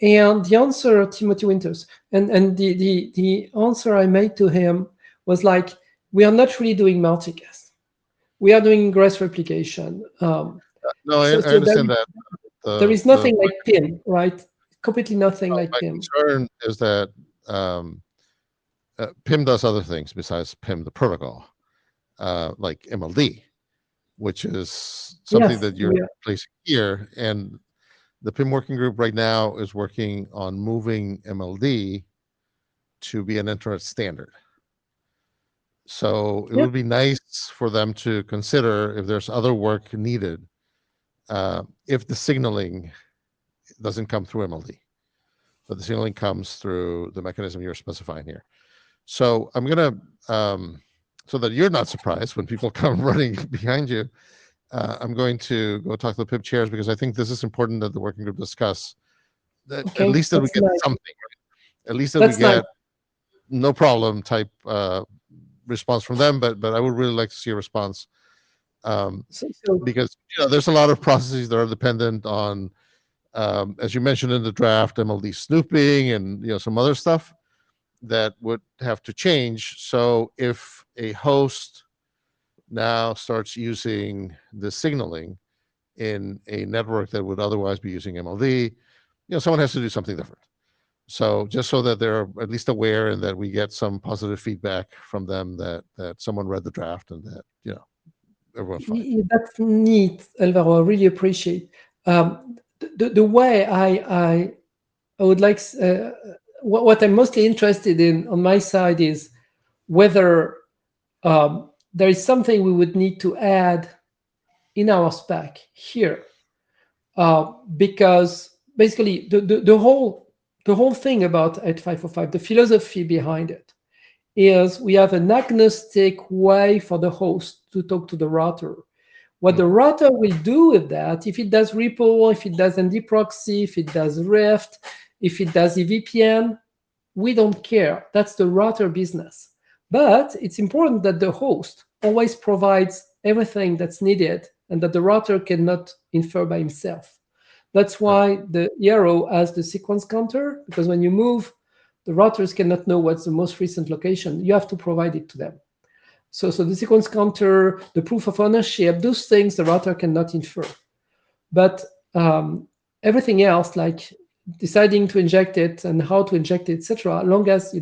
and the answer, Timothy Winters, and the answer I made to him was like, we are not really doing multicast. We are doing ingress replication. No, So I understand that. there is nothing like PIM, right? Completely nothing like my PIM. concern is that PIM does other things besides PIM, the protocol, like MLD, which is something Yes, that you're placing here. And the PIM working group right now is working on moving MLD to be an internet standard. So it would be nice for them to consider if there's other work needed if the signaling doesn't come through MLD, but the signaling comes through the mechanism you're specifying here. So I'm going to, so that you're not surprised when people come running behind you, I'm going to go talk to the PIP chairs, because I think this is important that the working group discuss that, at least that we get something, right? At least that we get no problem type response from them, but I would really like to see a response because there's a lot of processes that are dependent on, as you mentioned in the draft, MLD snooping and some other stuff that would have to change. So if a host now starts using the signaling in a network that would otherwise be using MLD, someone has to do something different. So just so that they're at least aware and that we get some positive feedback from them that someone read the draft and that everyone's fine. That's neat, Alvaro. I really appreciate the way I would like. What I'm mostly interested in on my side is whether there is something we would need to add in our spec here, because basically the whole thing about Ietf114, the philosophy behind it, is we have an agnostic way for the host to talk to the router. What the router will do with that, if it does REPL, if it does ND proxy, if it does Rift, if it does EVPN, we don't care. That's the router business. But it's important that the host always provides everything that's needed and that the router cannot infer by himself. That's why the arrow has the sequence counter, because when you move, the routers cannot know what's the most recent location. You have to provide it to them. So the sequence counter, the proof of ownership, those things the router cannot infer. But everything else, like deciding to inject it and how to inject it, etc., long as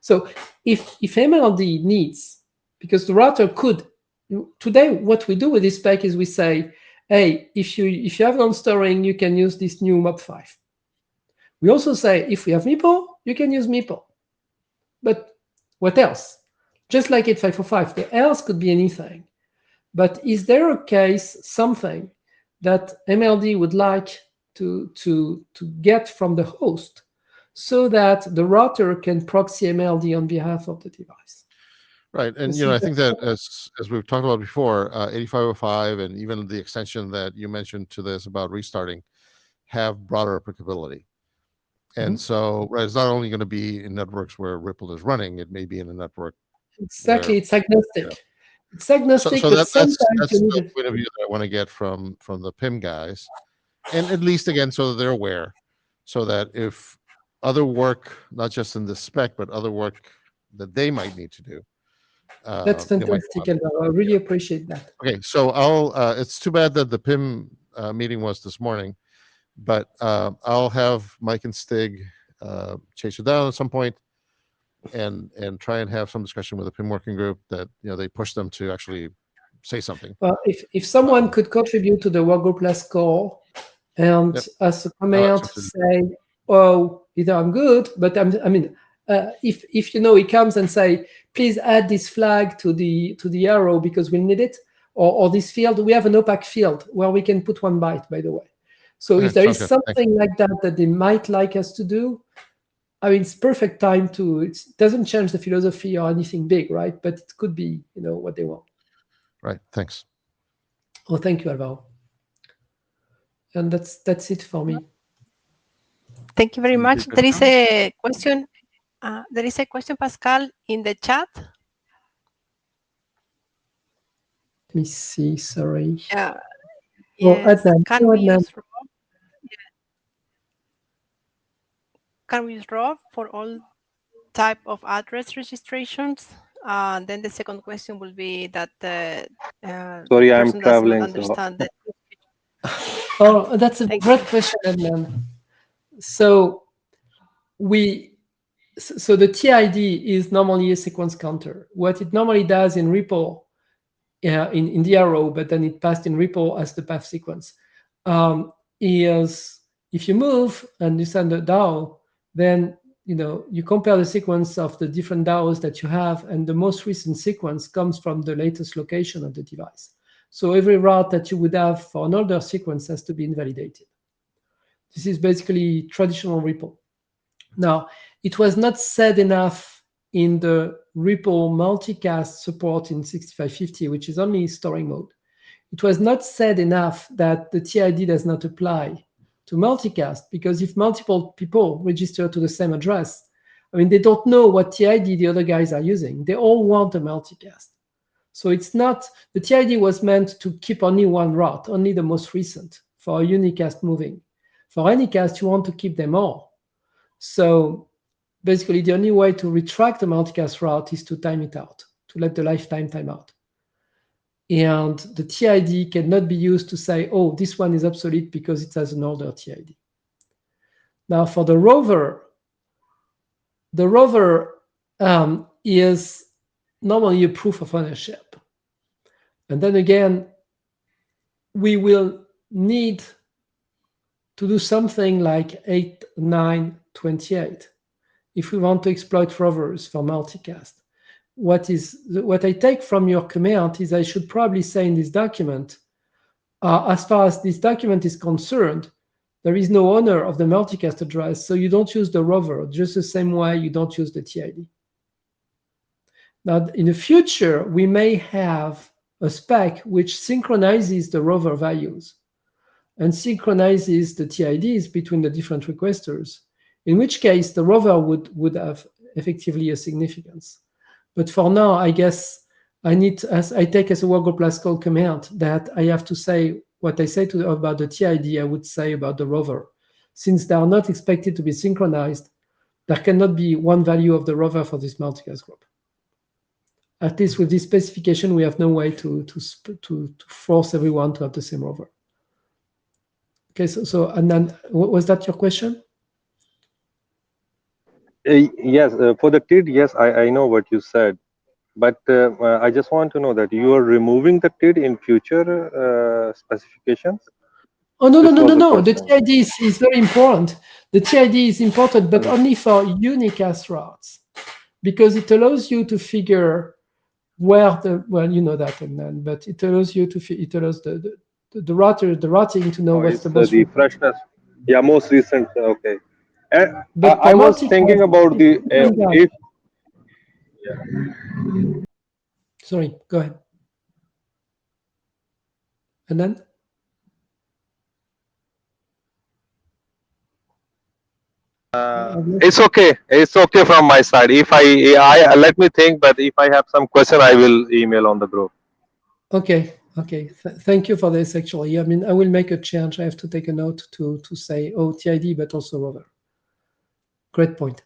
So if MLD needs, because the router could today, what we do with this spec is we say, hey, if you have non-storing, you can use this new MOP5. We also say, if we have MIPO, you can use MIPO. But what else? Just like Ietf114, the else could be anything. But is there a case, something that MLD would like to get from the host so that the router can proxy MLD on behalf of the device? Right, and I think that as we've talked about before, 8505 and even the extension that you mentioned to this about restarting have broader applicability. And so, right, it's not only going to be in networks where Ripple is running; it may be in a network. Exactly, it's agnostic. It's agnostic, so but sometimes that's you need the point of view that I want to get from the PIM guys, and at least again, so that they're aware, so that if other work, not just in the spec, but other work that they might need to do, That's you might fantastic, want. Alvaro. I really appreciate that. Okay, so I'll. It's too bad that the PIM meeting was this morning, but I'll have Mike and Stig chase it down at some point, and try and have some discussion with the PIM working group that they push them to actually say something. Well, if someone could contribute to the workgroup last call and Yep. as a I'll comment accept it. say, "Oh, either I'm good," but I mean, if he comes and say, "Please add this flag to the arrow because we need it," or this field, we have an opaque field where we can put 1 byte, by the way. So Okay, if there is sounds good. Thank you. something like that they might like us to do, I mean, it's perfect time to. It doesn't change the philosophy or anything big, right? But it could be, what they want. Right. Thanks. Oh, thank you, Alvaro. And that's it for me. Thank you very Thank much. you, There is Pascal. a question. There is a question, Pascal, in the chat. Let me see. Sorry. Yes. Adnan. Can Oh, we Adnan. use raw? Can we use raw for all type of address registrations? Then the second question will be that Sorry, the I'm person does not traveling, so understand that. Oh, that's a Thank great you. question, Adnan. So the TID is normally a sequence counter. What it normally does in REPL, in the arrow, but then it passed in REPL as the path sequence, is if you move and you send a DAO, then you compare the sequence of the different DAOs that you have, and the most recent sequence comes from the latest location of the device. So every route that you would have for an older sequence has to be invalidated. This is basically traditional REPL. Now, it was not said enough in the REPL multicast support in 6550, which is only storing mode. It was not said enough that the TID does not apply to multicast, because if multiple people register to the same address, I mean, they don't know what TID the other guys are using. They all want a multicast. So it's not, the TID was meant to keep only one route, only the most recent, for a unicast moving. For any cast, you want to keep them all. So basically, the only way to retract the multicast route is to time it out, to let the lifetime time out. And the TID cannot be used to say, oh, this one is obsolete because it has an older TID. Now, for the rover is normally a proof of ownership. And then again, we will need to do something like 8.9.28 if we want to exploit rovers for multicast. What I take from your comment is I should probably say in this document, as far as this document is concerned, there is no owner of the multicast address, so you don't use the rover, just the same way you don't use the TID. Now, in the future, we may have a spec which synchronizes the rover values and synchronizes the TIDs between the different requesters, in which case the rover would have effectively a significance. But for now, I guess I take as a workgroup last call command that I have to say what I say about the TID, I would say about the rover. Since they are not expected to be synchronized, there cannot be one value of the rover for this multicast group. At least with this specification, we have no way to force everyone to have the same rover. Okay, so and then was that your question? yes, for the TID, yes, I know what you said, but I just want to know that you are removing the TID in future specifications. Oh, no. The question. TID is very important. The TID is important, but only for unicast routes, because it allows you to figure where you know that, and then, but it allows you to it allows the routing to know what's the most. The freshness. Yeah, most recent. Okay. And But I for was multicast, thinking about the if. Sorry, go ahead. And then? It's okay. It's okay from my side. If I let me think, but if I have some question, I will email on the group. Okay. Thank you for this. Actually, I mean, I will make a change. I have to take a note to say TID, but also rover. Great point.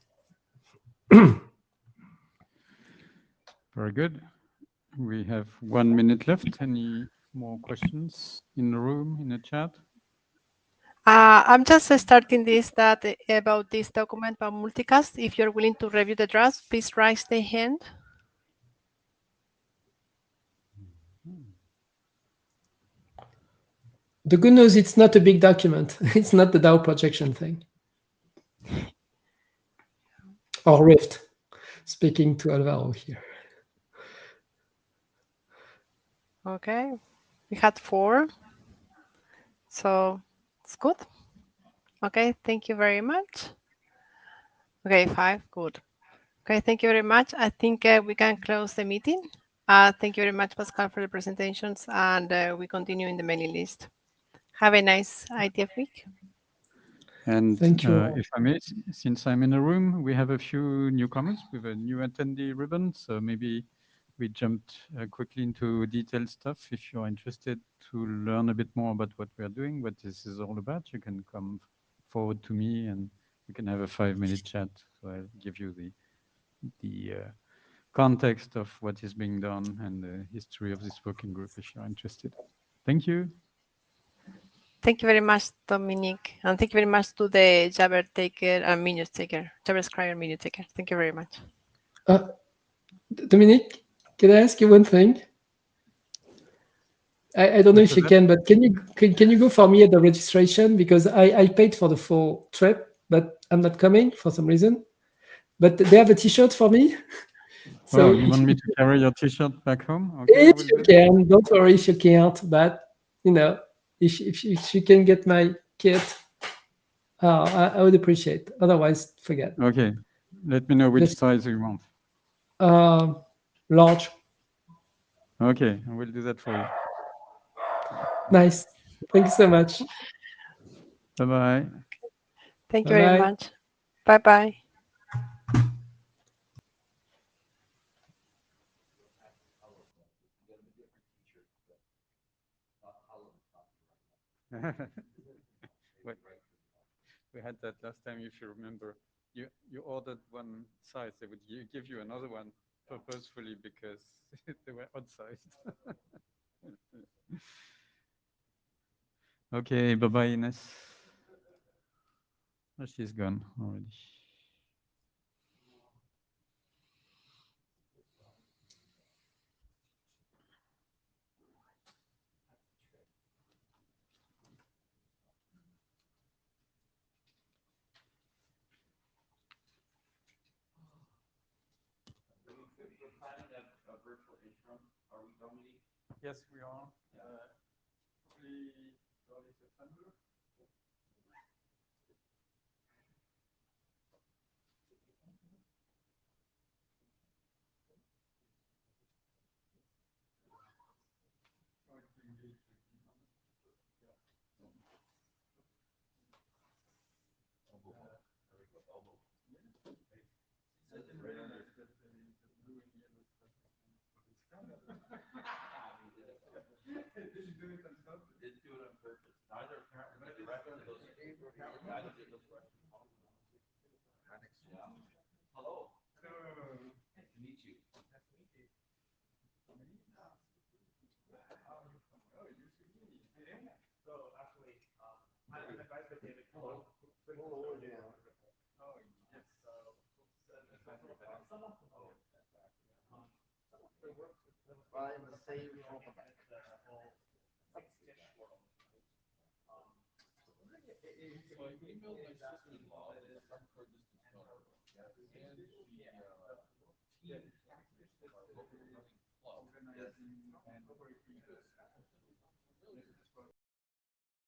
Very good. We have 1 minute left. Any more questions in the room, in the chat? I'm just starting this about this document about multicast. If you're willing to review the draft, please raise the hand. The good news, it's not a big document. It's not the DAO projection thing. Or Rift, speaking to Alvaro here. Okay, we had 4, so it's good. Okay, thank you very much. Okay, 5, good. Okay, thank you very much. I think we can close the meeting. Thank you very much, Pascal, for the presentations, and we continue in the mailing list. Have a nice ITF week. And Thank you. if I may, since I'm in the room, we have a few newcomers with a new attendee ribbon. So maybe we jumped quickly into detailed stuff. If you're interested to learn a bit more about what we are doing, what this is all about, you can come forward to me and we can have a 5-minute chat. So I'll give you the context of what is being done and the history of this working group if you're interested. Thank you. Thank you very much, Dominique. And thank you very much to the Jabber taker and minute taker, Jabber scriber minute taker. Thank you very much. Dominique, can I ask you one thing? I don't know if you can, but can you go for me at the registration? Because I paid for the full trip, but I'm not coming for some reason. But they have a T-shirt for me. So you want me to carry your T-shirt back home? Okay, if you can, don't worry if you can't. But if you can get my kit, I would appreciate. Otherwise, forget. Okay, let me know which size you want. Large. Okay, I will do that for you. Nice. Thank you so much. Bye-bye. Thank you very much. Bye-bye. We had that last time, if you remember. You ordered one size, they would give you another one purposefully because they were outsized. Okay, bye-bye, Ines. Oh, she's gone already. Yes, we are. Probably early September.